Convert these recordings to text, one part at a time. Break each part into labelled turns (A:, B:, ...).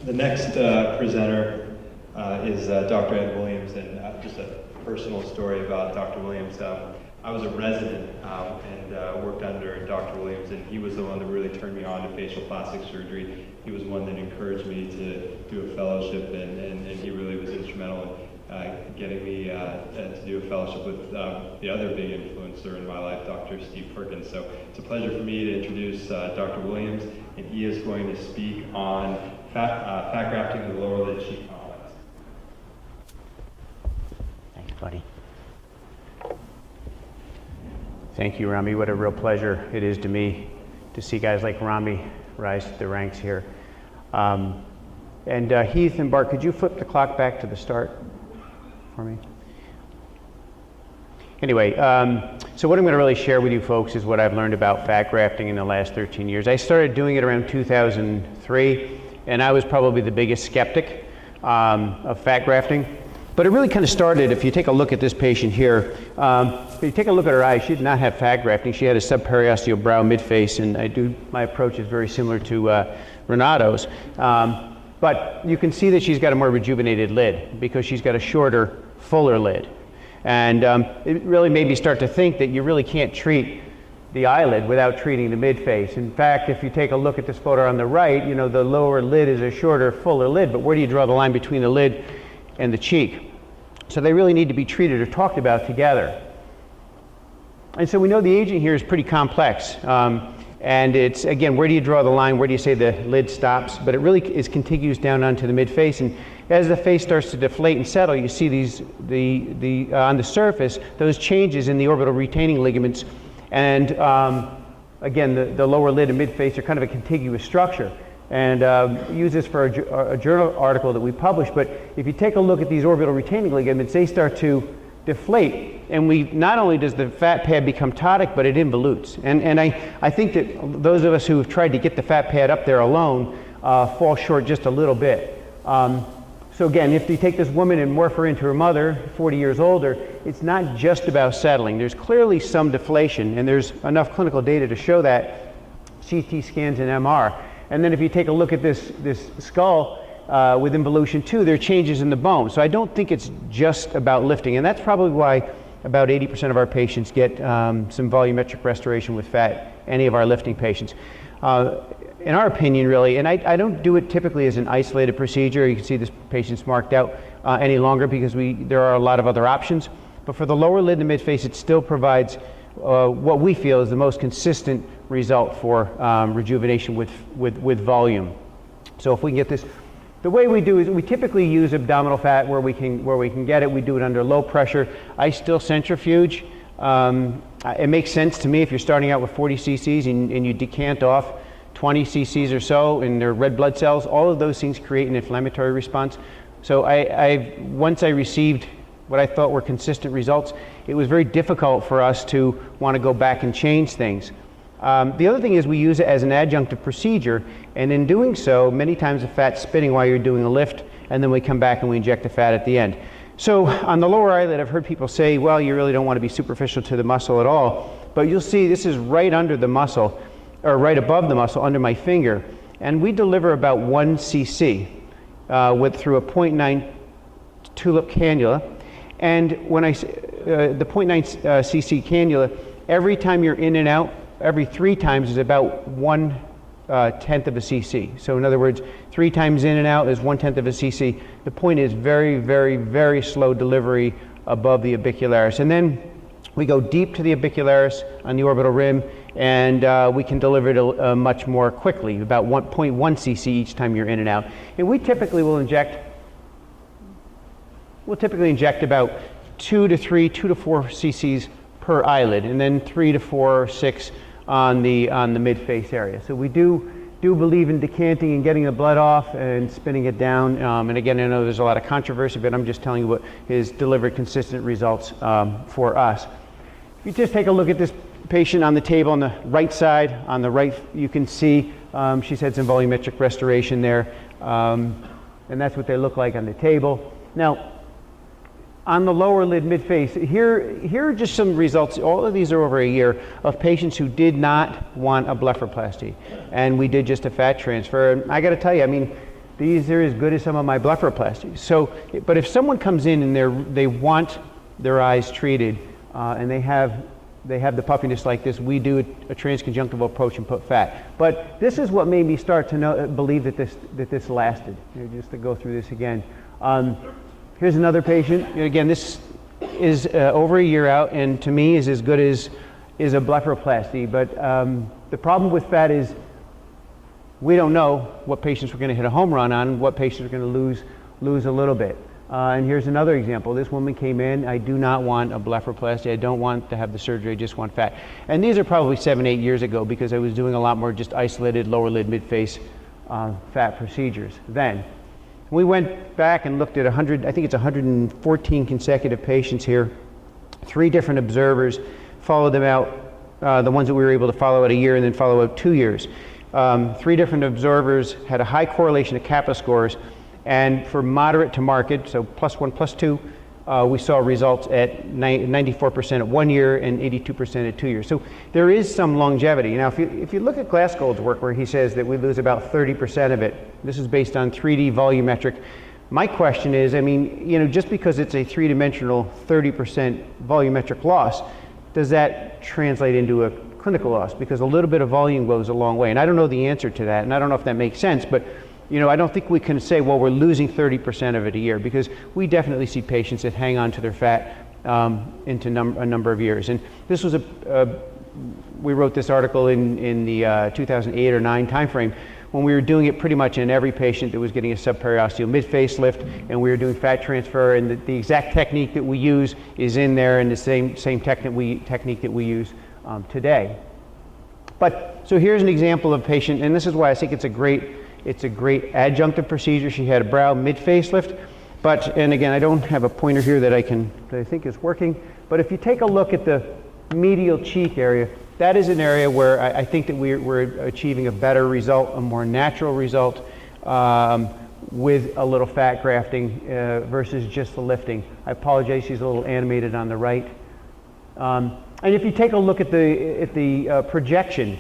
A: The next presenter is Dr. Ed Williams, and just a personal story about Dr. Williams. I was a resident and worked under Dr. Williams, and he was the one that really turned me on to facial plastic surgery. He was one that encouraged me to do a fellowship, and he really was instrumental in getting me to do a fellowship with the other big influencer in my life, Dr. Steve Perkins. So it's a pleasure for me to introduce Dr. Williams, and he is going to speak on fat grafting of the lower lid cheek complex.
B: Thanks, buddy. Thank you, Rami. What a real pleasure it is to me to see guys like Rami rise to the ranks here. Heath and Bart, could you flip the clock back to the start for me? Anyway, so what I'm going to really share with you folks is what I've learned about fat grafting in the last 13 years. I started doing it around 2003, and I was probably the biggest skeptic of fat grafting. But it really kind of started, if you take a look at this patient here, if you take a look at her eyes, she did not have fat grafting. She had a subperiosteal brow midface, and my approach is very similar to Renato's. But you can see that she's got a more rejuvenated lid because she's got a shorter, fuller lid. And it really made me start to think that you really can't treat the eyelid without treating the midface. In fact, if you take a look at this photo on the right, you know, the lower lid is a shorter, fuller lid, but where do you draw the line between the lid and the cheek? So they really need to be treated or talked about together. And so we know the aging here is pretty complex. And it's, again, where do you draw the line? Where do you say the lid stops? But it really is contiguous down onto the midface. And as the face starts to deflate and settle, you see these, on the surface, those changes in the orbital retaining ligaments. And again, the lower lid and midface are kind of a contiguous structure. And use this for a journal article that we published. But if you take a look at these orbital retaining ligaments, they start to deflate. And not only does the fat pad become ptotic, but it involutes. And I think that those of us who have tried to get the fat pad up there alone fall short just a little bit. So again, if you take this woman and morph her into her mother, 40 years older, it's not just about settling. There's clearly some deflation, and there's enough clinical data to show that, CT scans and MR. And then if you take a look at this skull with involution too, there are changes in the bone. So I don't think it's just about lifting. And that's probably why about 80% of our patients get some volumetric restoration with fat, any of our lifting patients. In our opinion, really, and I don't do it typically as an isolated procedure. You can see this patient's marked out any longer because there are a lot of other options. But for the lower lid and the midface, it still provides what we feel is the most consistent result for rejuvenation with volume. So if we can get this, the way we do is we typically use abdominal fat where we can get it. We do it under low pressure. I still centrifuge. It makes sense to me if you're starting out with 40 cc's and you decant off 20 cc's or so in their red blood cells. All of those things create an inflammatory response. So once I received what I thought were consistent results, it was very difficult for us to want to go back and change things. The other thing is we use it as an adjunctive procedure, and in doing so, many times the fat's spinning while you're doing a lift, and then we come back and we inject the fat at the end. So on the lower eyelid, I've heard people say, well, you really don't want to be superficial to the muscle at all, but you'll see this is right under the muscle, or right above the muscle, under my finger, and we deliver about 1 cc through a 0.9 tulip cannula. And when I say the 0.9 cc cannula, every time you're in and out, every 3 times is about 1/10 of a cc. So in other words, 3 times in and out is 1/10 of a cc. The point is very, very, very slow delivery above the orbicularis. And then we go deep to the orbicularis on the orbital rim, and we can deliver it much more quickly, about 1.1 cc each time you're in and out. And we typically will inject about 2 to 4 cc's per eyelid, and then 3 to 4 or 6 on the mid-face area. So we do believe in decanting and getting the blood off and spinning it down. And again, I know there's a lot of controversy, but I'm just telling you what has delivered consistent results for us. If you just take a look at this patient on the table on the right side, on the right, you can see she's had some volumetric restoration there, and that's what they look like on the table. Now, on the lower lid mid-face, here are just some results. All of these are over a year of patients who did not want a blepharoplasty, and we did just a fat transfer. And I got to tell you, I mean, these are as good as some of my blepharoplasties. So, but if someone comes in and they want their eyes treated and they have the puffiness like this, we do a transconjunctival approach and put fat. But this is what made me start to believe that this lasted. Just to go through this again. Here's another patient. Again, this is over a year out, and to me is as good as a blepharoplasty. But the problem with fat is we don't know what patients we're going to hit a home run on, what patients are going to lose a little bit. And here's another example. This woman came in. I do not want a blepharoplasty. I don't want to have the surgery. I just want fat. And these are probably 7-8 years ago because I was doing a lot more just isolated lower lid, mid-face fat procedures then. We went back and looked at 100, I think it's 114 consecutive patients here, 3 different observers, followed them out, the ones that we were able to follow out a year and then follow out 2 years. 3 different observers had a high correlation of kappa scores, and for moderate to marked, so +1, +2, we saw results at 94% at 1 year and 82% at 2 years. So there is some longevity. Now, if you look at Glasgold's work where he says that we lose about 30% of it, this is based on 3D volumetric. My question is, I mean, just because it's a 3-dimensional 30% volumetric loss, does that translate into a clinical loss? Because a little bit of volume goes a long way. And I don't know the answer to that, and I don't know if that makes sense, but I don't think we can say, well, we're losing 30% of it a year, because we definitely see patients that hang on to their fat into a number of years. And this was we wrote this article in the 2008 or 9 timeframe when we were doing it pretty much in every patient that was getting a subperiosteal mid-facelift, and we were doing fat transfer, and the exact technique that we use is in there, and the same technique that we use today. But so here's an example of a patient, and this is why I think it's a great adjunctive procedure. She had a brow mid-facelift, and again, I don't have a pointer here that I think is working, but if you take a look at the medial cheek area, that is an area where I think that we're achieving a better result, a more natural result with a little fat grafting versus just the lifting. I apologize, she's a little animated on the right. And if you take a look at the projection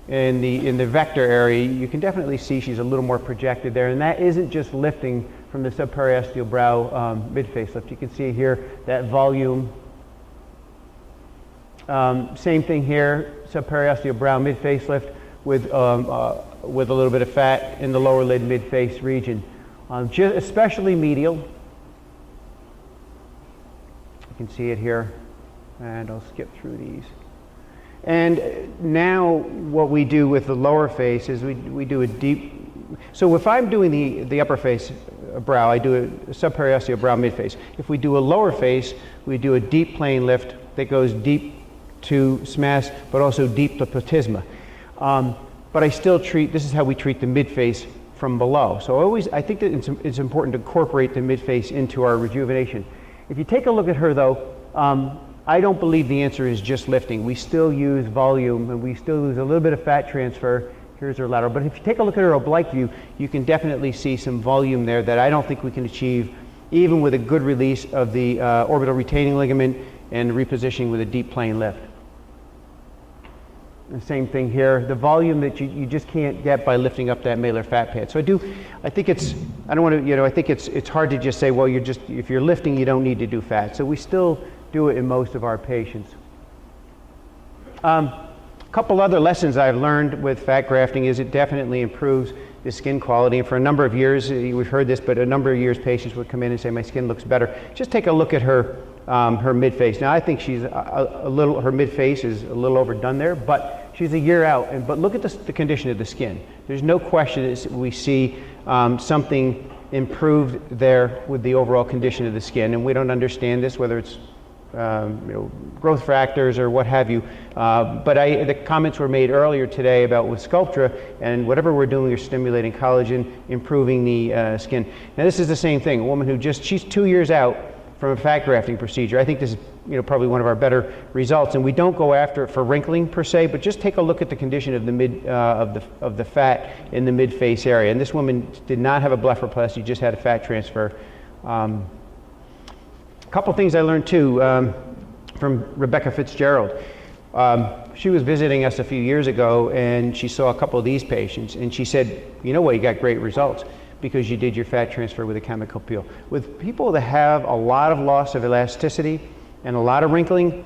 B: in the vector area, you can definitely see she's a little more projected there, and that isn't just lifting from the subperiosteal brow mid-facelift. You can see here that volume. Same thing here, subperiosteal brow mid-facelift with a little bit of fat in the lower lid mid-face region, especially medial. You can see it here, and I'll skip through these. And now what we do with the lower face is we do a deep, so if I'm doing the upper face brow, I do a subperiosteal brow mid-face. If we do a lower face, we do a deep plane lift that goes deep to SMAS, but also deep to platysma. But I still this is how we treat the mid-face from below. So I think that it's important to incorporate the mid-face into our rejuvenation. If you take a look at her though, I don't believe the answer is just lifting. We still use volume, and we still use a little bit of fat transfer. Here's her lateral. But if you take a look at her oblique view, you can definitely see some volume there that I don't think we can achieve even with a good release of the orbital retaining ligament and repositioning with a deep plane lift. The same thing here, the volume that you just can't get by lifting up that malar fat pad. So I think it's hard to just say, well, if you're lifting, you don't need to do fat. So we still do it in most of our patients. A couple other lessons I've learned with fat grafting is it definitely improves the skin quality. And for a number of years, we've heard this, but a number of years patients would come in and say, my skin looks better. Just take a look at her mid-face. Now I think she's her mid-face is a little overdone there, but she's a year out. But look at the condition of the skin. There's no question that we see something improved there with the overall condition of the skin, and we don't understand this, whether it's growth factors or what have you. But the comments were made earlier today about with Sculptra, and whatever we're doing, we're stimulating collagen, improving the skin. Now this is the same thing. A woman who she's 2 years out from a fat grafting procedure. I think this is probably one of our better results, and we don't go after it for wrinkling per se, but just take a look at the condition of the of the fat in the mid-face area. And this woman did not have a blepharoplasty, just had a fat transfer. A couple things I learned too from Rebecca Fitzgerald. She was visiting us a few years ago, and she saw a couple of these patients, and she said, you know what, you got great results. because you did your fat transfer with a chemical peel. With people that have a lot of loss of elasticity and a lot of wrinkling,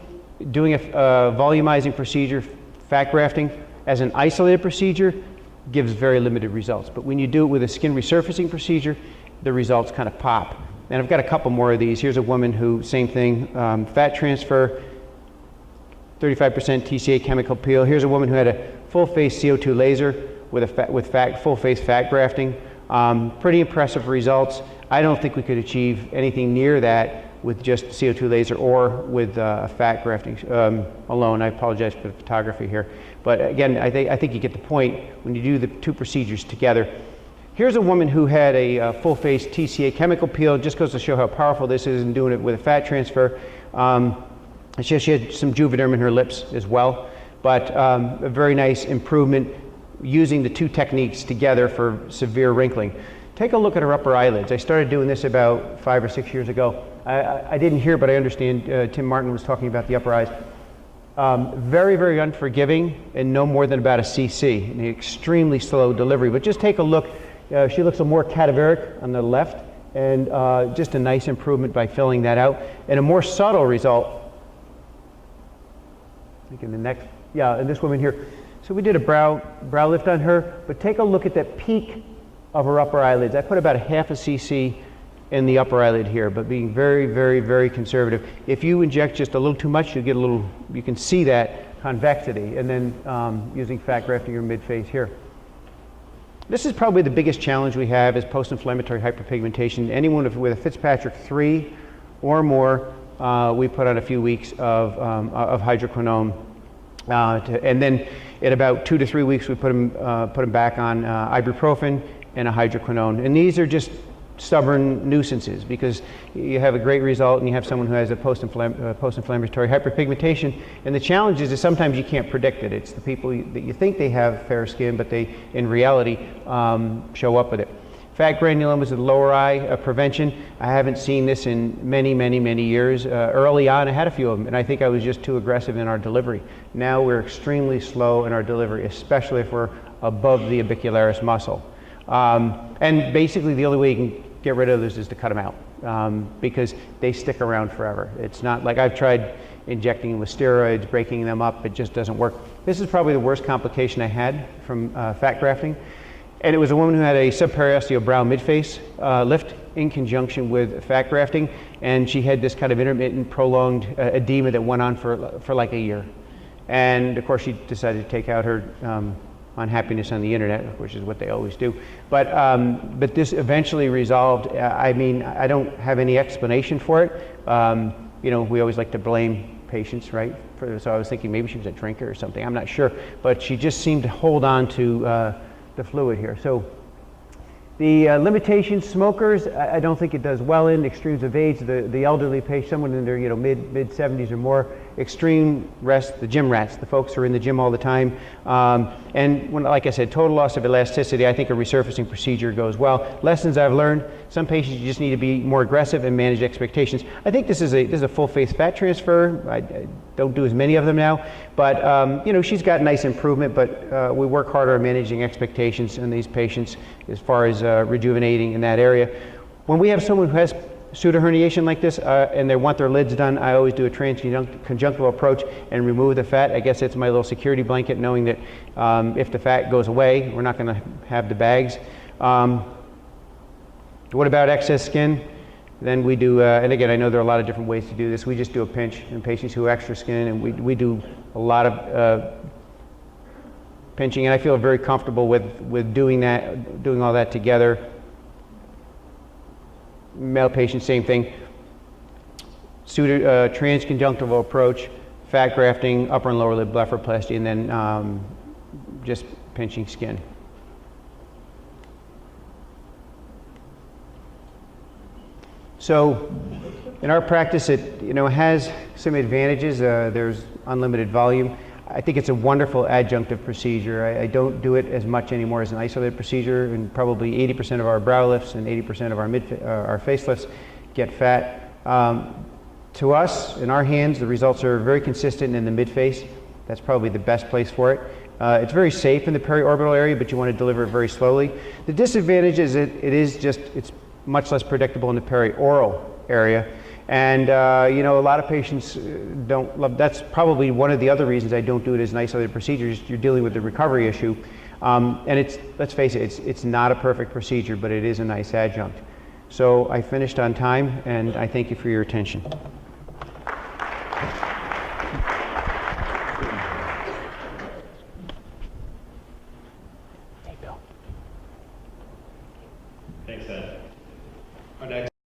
B: doing a volumizing procedure, fat grafting, as an isolated procedure gives very limited results. But when you do it with a skin resurfacing procedure, the results kind of pop. And I've got a couple more of these. Here's a woman who, same thing, fat transfer, 35% TCA chemical peel. Here's a woman who had a full face CO2 laser with full face fat grafting. Pretty impressive results. I don't think we could achieve anything near that with just CO2 laser or with fat grafting alone. I apologize for the photography here. But again, I think you get the point when you do the two procedures together. Here's a woman who had a full face TCA chemical peel. It just goes to show how powerful this is in doing it with a fat transfer. She had some juvederm in her lips as well, but a very nice improvement using the two techniques together for severe wrinkling. Take a look at her upper eyelids. I started doing this about 5 or 6 years ago. I didn't hear, but I understand Tim Martin was talking about the upper eyes. Very, very unforgiving and no more than about a cc, an extremely slow delivery. But just take a look. She looks a more cadaveric on the left, and just a nice improvement by filling that out. And a more subtle result, I think in the next, yeah, and this woman here. So we did a brow lift on her, but take a look at that peak of her upper eyelids. I put about a half a cc in the upper eyelid here, but being very, very, very conservative. If you inject just a little too much, you get a little, you can see that convexity, and then using fat grafting your mid-face here. This is probably the biggest challenge we have is post-inflammatory hyperpigmentation. Anyone with a Fitzpatrick 3 or more, we put on a few weeks of hydroquinone. And then in about 2 to 3 weeks, we put them back on ibuprofen and a hydroquinone. And these are just stubborn nuisances because you have a great result and you have someone who has a post-inflammatory hyperpigmentation. And the challenge is that sometimes you can't predict it. It's the people that you think they have fair skin, but they, in reality, show up with it. Fat granulomas of the lower eye prevention. I haven't seen this in many, many, many years. Early on, I had a few of them, and I think I was just too aggressive in our delivery. Now we're extremely slow in our delivery, especially if we're above the orbicularis muscle. And basically, the only way you can get rid of those is to cut them out because they stick around forever. It's not like I've tried injecting with steroids, breaking them up, it just doesn't work. This is probably the worst complication I had from fat grafting. And it was a woman who had a subperiosteal brow midface lift in conjunction with fat grafting, and she had this kind of intermittent, prolonged edema that went on for like a year. And of course, she decided to take out her unhappiness on the internet, which is what they always do. But this eventually resolved. I mean, I don't have any explanation for it. You know, we always like to blame patients, right? So I was thinking maybe she was a drinker or something. I'm not sure, but she just seemed to hold on to the fluid here. So the limitations, smokers, I don't think it does well in extremes of age. The elderly patient, someone in their mid 70s or more, extreme rest, the gym rats, the folks who are in the gym all the time. And when, like I said, total loss of elasticity, I think a resurfacing procedure goes well. Lessons I've learned, some patients you just need to be more aggressive and manage expectations. I think this is a full face fat transfer. I don't do as many of them now, but you know, she's got nice improvement, but we work harder on managing expectations in these patients as far as rejuvenating in that area. When we have someone who has pseudoherniation like this and they want their lids done, I always do a transconjunctival approach and remove the fat. I guess it's my little security blanket, knowing that if the fat goes away, we're not going to have the bags. What about excess skin? Then we do, and again, I know there are a lot of different ways to do this. We just do a pinch in patients who have extra skin, and we do a lot of pinching, and I feel very comfortable with doing that, doing all that together. Male patient, same thing. Transconjunctival approach, fat grafting, upper and lower lid blepharoplasty, and then just pinching skin. So in our practice, it has some advantages. There's unlimited volume. I think it's a wonderful adjunctive procedure. I don't do it as much anymore as an isolated procedure, and probably 80% of our brow lifts and 80% of our facelifts get fat. To us, in our hands, the results are very consistent in the mid-face. That's probably the best place for it. It's very safe in the periorbital area, but you want to deliver it very slowly. The disadvantage is it's much less predictable in the perioral area. And you know, a lot of patients don't love, that's probably one of the other reasons I don't do it as an isolated procedure, is you're dealing with the recovery issue. And it's, let's face it, it's not a perfect procedure, but it is a nice adjunct. So I finished on time, and I thank you for your attention.